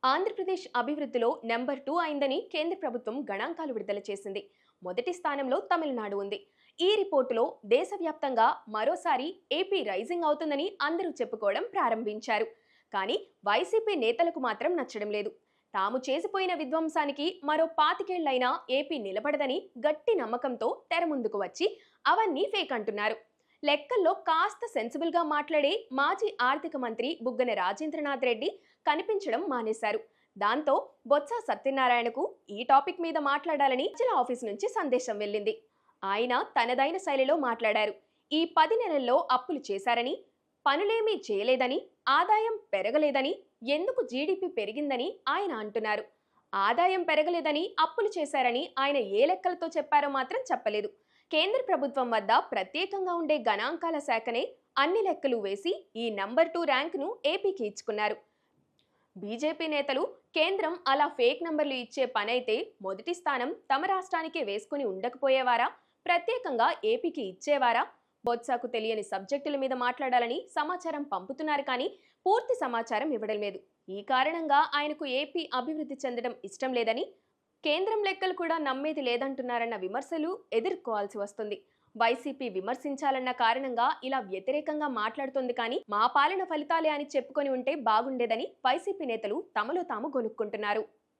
ఆంధ్రప్రదేశ్ అభివృద్ధిలో నెంబర్ 2 అయిందని కేంద్ర ప్రభుత్వం గణాంకాలు విడుదల చేసింది. మొదటి స్థానంలో తమిళనాడు ఉంది. ఈ రిపోర్టులో దేశవ్యాప్తంగా మరోసారి ఏపీ రైజింగ్ అవుతుందని అందరూ చెప్పుకోవడం ప్రారంభించారు. కానీ వైసీపీ నేతలకు మాత్రం నచ్చడం లేదు. తాము చేసిపోయిన విధ్వంసానికి మరో 25 ఏళ్లైనా ఏపీ నిలబడదని గట్టి నమ్మకంతో తెర ముందుకు వచ్చి అవన్నీ ఫేక్ అంటున్నారు. లెక్కల్లో కాస్త సెన్సిబుల్ గా మాట్లాడే మాజీ ఆర్థిక మంత్రి బుగ్గన రాజేంద్రనాథ్ రెడ్డి కనిపించడం మానేశారు. దాంతో బొత్స సత్యనారాయణకు ఈ టాపిక్ మీద మాట్లాడాలని ప్రజల ఆఫీస్ నుంచి సందేశం వెళ్ళింది. ఆయన తనదైన శైలిలో మాట్లాడారు. ఈ 10 నెలల్లో అప్పులు చేశారని, పనులేమీ చేయలేదని, ఆదాయం పెరగలేదని, ఎందుకు జీడీపీ పెరిగిందని ఆయన అంటున్నారు. ఆదాయం పెరగలేదని, అప్పులు చేశారని ఆయన ఏ లెక్కలతో చెప్పారో మాత్రం చెప్పలేదు. కేంద్ర ప్రభుత్వం వద్ద ప్రత్యేకంగా ఉండే గణాంకాల శాఖనే అన్ని లెక్కలు వేసి ఈ నంబర్ 2 ర్యాంకును ఏపీకి ఇచ్చుకున్నారు. బీజేపీ నేతలు కేంద్రం అలా ఫేక్ నంబర్లు ఇచ్చే పనైతే మొదటి స్థానం తమ రాష్ట్రానికే వేసుకుని ఉండకపోయేవారా, ప్రత్యేకంగా ఏపీకి ఇచ్చేవారా? బొత్సకు తెలియని సబ్జెక్టుల మీద మాట్లాడాలని సమాచారం పంపుతున్నారు, కానీ పూర్తి సమాచారం ఇవ్వడం లేదు. ఈ కారణంగా ఆయనకు ఏపీ అభివృద్ధి చెందడం ఇష్టం లేదని, కేంద్రం లెక్కలు కూడా నమ్మేది లేదంటున్నారన్న విమర్శలు ఎదుర్కోవాల్సి వస్తుంది. వైసీపీ విమర్శించాలన్న కారణంగా ఇలా వ్యతిరేకంగా మాట్లాడుతోంది, కానీ మా పాలన ఫలితాలే అని చెప్పుకొని ఉంటే బాగుండేదని వైసీపీ నేతలు తమలో తాము గొనుక్కుంటున్నారు.